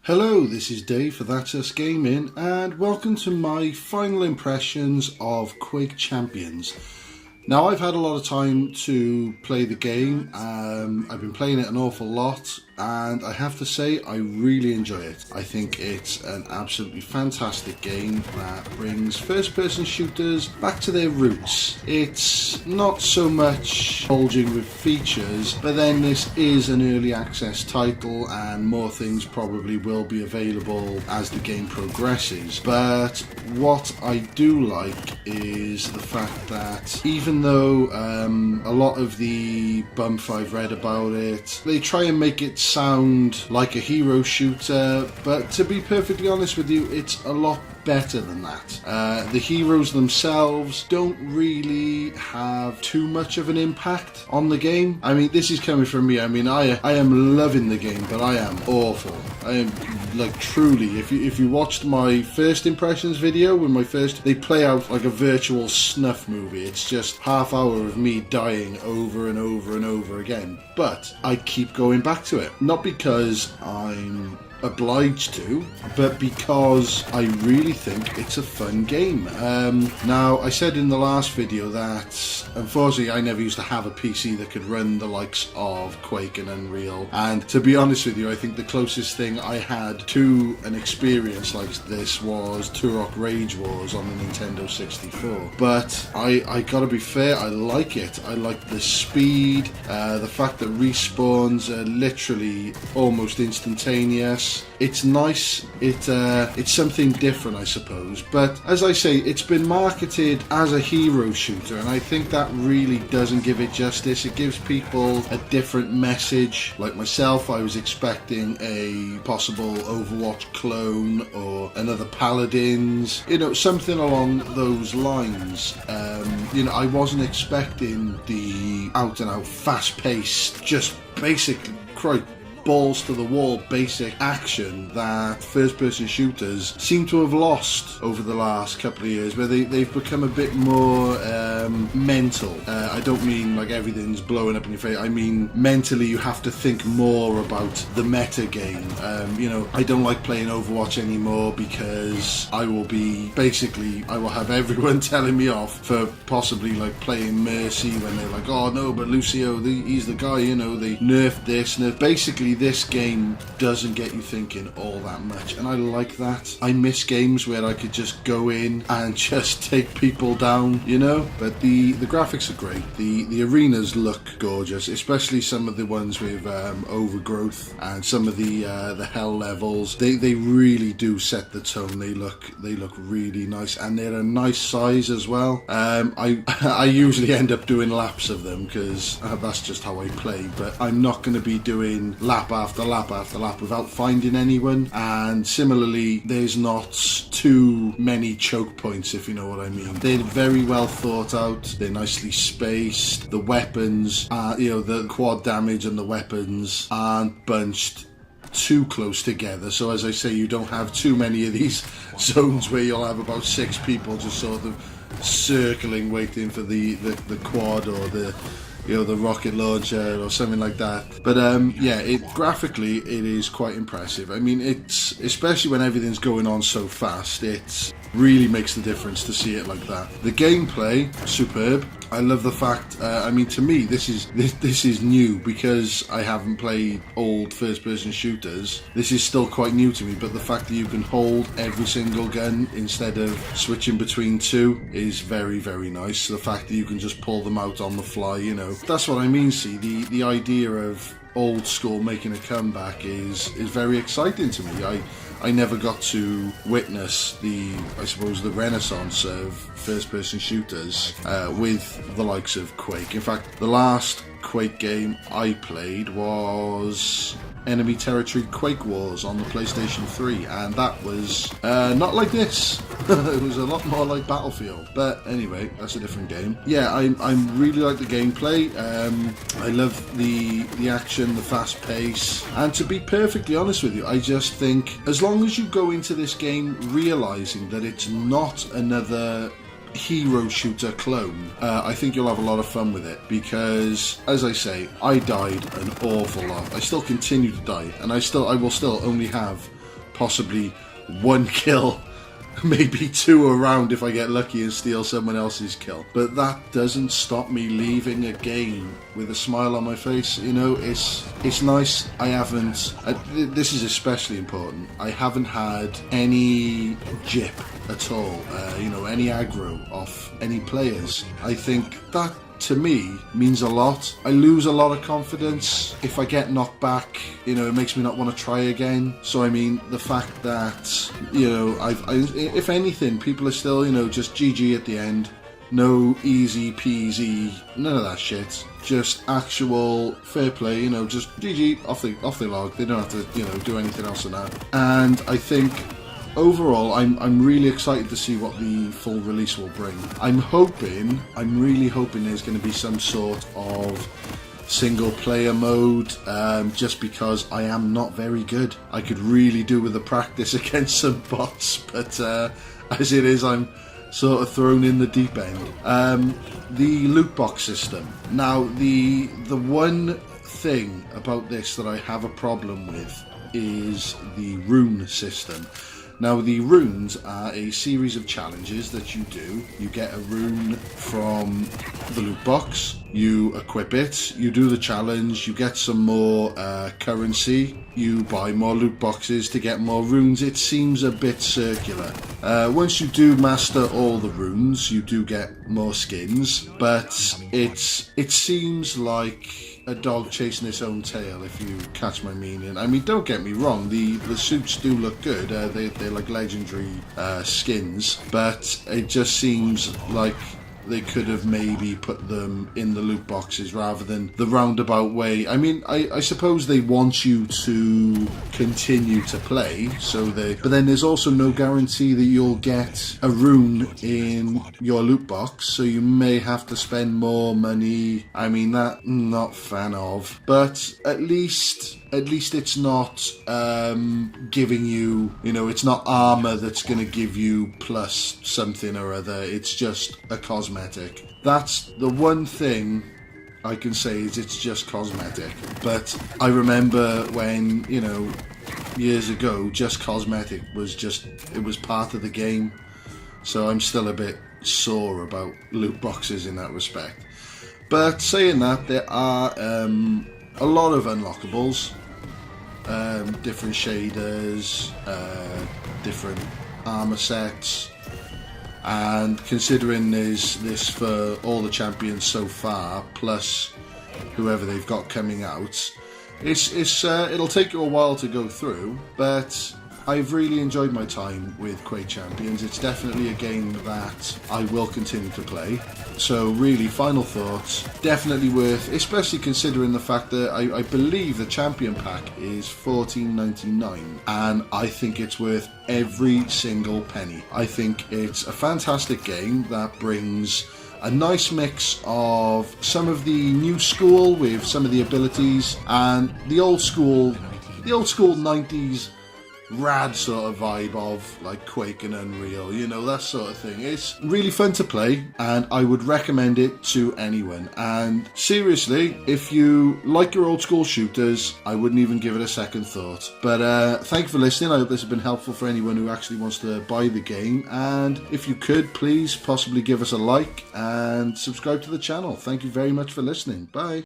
Hello, this is Dave for That's Us Gaming, and welcome to my final impressions of Quake Champions. Now, I've had a lot of time to play the game. I've been playing it an awful lot, and I have to say I really enjoy it. I think it's an absolutely fantastic game that brings first-person shooters back to their roots. It's not so much bulging with features, but then this is an early access title and more things probably will be available as the game progresses. But what I do like is the fact that even though a lot of the bump I've read about it, they try and make it sound like a hero shooter, but to be perfectly honest with you, it's a lot better than that. The heroes themselves don't really have too much of an impact on the game. I mean, this is coming from me. I mean, I am loving the game, but I am awful. I am, like, truly, if you watched my first impressions video, they play out like a virtual snuff movie. It's just half hour of me dying over and over and over again. But I keep going back to it. Not because I'm obliged to, but because I really think it's a fun game. Now, I said in the last video that unfortunately I never used to have a PC that could run the likes of Quake and Unreal, and to be honest with you, I think the closest thing I had to an experience like this was Turok Rage Wars on the Nintendo 64. But I gotta be fair, I like it. I like the speed, the fact that respawns are literally almost instantaneous. It's nice. It's something different, I suppose. But as I say, it's been marketed as a hero shooter, and I think that really doesn't give it justice. It gives people a different message. Like myself, I was expecting a possible Overwatch clone or another Paladins, something along those lines. I wasn't expecting the out-and-out fast-paced, just basic balls to the wall basic action that first person shooters seem to have lost over the last couple of years, where they've become a bit more mental. I don't mean like everything's blowing up in your face. I mean mentally you have to think more about the meta game. I don't like playing Overwatch anymore because I will have everyone telling me off for possibly like playing Mercy when they're like, oh no, but Lucio, he's the guy, they nerfed this, basically this game doesn't get you thinking all that much, and I like that. I miss games where I could just go in and just take people down, but the graphics are great. The arenas look gorgeous, especially some of the ones with overgrowth and some of the hell levels. They really do set the tone. They look really nice, and they're a nice size as well. I usually end up doing laps of them because that's just how I play, but I'm not going to be doing lap after lap after lap without finding anyone. And similarly, there's not too many choke points, if you know what I mean. They're very well thought out. They're nicely spaced. The weapons, the quad damage and the weapons aren't bunched too close together, so as I say, you don't have too many of these zones where you'll have about 6 people just sort of circling waiting for the quad or the rocket launcher or something like that. But graphically it is quite impressive. I mean, it's, especially when everything's going on so fast, it really makes the difference to see it like that. The gameplay, superb. I love the fact, to me, this is new because I haven't played old first-person shooters. This is still quite new to me, but the fact that you can hold every single gun instead of switching between two is very, very nice. The fact that you can just pull them out on the fly, That's what I mean, see, the idea of old school making a comeback is very exciting to me. I never got to witness the renaissance of first-person shooters with the likes of Quake. In fact, the last Quake game I played was Enemy Territory Quake Wars on the PlayStation 3, and that was not like this. It was a lot more like Battlefield, but anyway, that's a different game. Yeah, I really like the gameplay. I love the action, the fast pace, and to be perfectly honest with you, I just think as long as you go into this game realizing that it's not another hero shooter clone, I think you'll have a lot of fun with it, because as I say, I died an awful lot. I still continue to die, and I will still only have possibly 1 kill, maybe 2 around if I get lucky and steal someone else's kill. But that doesn't stop me leaving a game with a smile on my face. You know, it's nice. I haven't, this is especially important, I haven't had any jip at all, you know, any aggro off any players. I think that, to me, means a lot. I lose a lot of confidence if I get knocked back. You know, it makes me not want to try again. So I mean, the fact that, you know, if anything, people are still, you know, just GG at the end. No easy peasy, none of that shit. Just actual fair play, you know, just GG, off they log. They don't have to, you know, do anything else than that. And I think overall, I'm really excited to see what the full release will bring. I'm really hoping there's going to be some sort of single player mode, just because I am not very good. I could really do with a practice against some bots, but as it is, I'm sort of thrown in the deep end. The loot box system. Now, the one thing about this that I have a problem with is the rune system. Now, the runes are a series of challenges that you do. You get a rune from the loot box, you equip it, you do the challenge, you get some more currency, you buy more loot boxes to get more runes. It seems a bit circular. Once you do master all the runes, you do get more skins, but it seems like a dog chasing its own tail, if you catch my meaning. I mean, don't get me wrong, the suits do look good. They're like legendary skins, but it just seems like they could have maybe put them in the loot boxes rather than the roundabout way. I mean, I suppose they want you to continue to play, but then there's also no guarantee that you'll get a rune in your loot box, so you may have to spend more money. I mean, that I'm not fan of, but at least it's not giving you, you know, it's not armor that's going to give you plus something or other. It's just a cosmetic. That's the one thing I can say, is it's just cosmetic. But I remember when, you know, years ago, just cosmetic was just, it was part of the game. So I'm still a bit sore about loot boxes in that respect. But saying that, there are a lot of unlockables. Different shaders, different armor sets, and considering there's this for all the champions so far, plus whoever they've got coming out, it'll take you a while to go through, but I've really enjoyed my time with Quake Champions. It's definitely a game that I will continue to play. So really, final thoughts, definitely worth, especially considering the fact that I believe the Champion Pack is $14.99, and I think it's worth every single penny. I think it's a fantastic game that brings a nice mix of some of the new school with some of the abilities, and the old school 90s rad sort of vibe of like Quake and Unreal, you know, that sort of thing. It's really fun to play, and I would recommend it to anyone. And seriously, if you like your old school shooters, I wouldn't even give it a second thought. But thank you for listening. I hope this has been helpful for anyone who actually wants to buy the game, and if you could, please possibly give us a like and subscribe to the channel. Thank you very much for listening. Bye.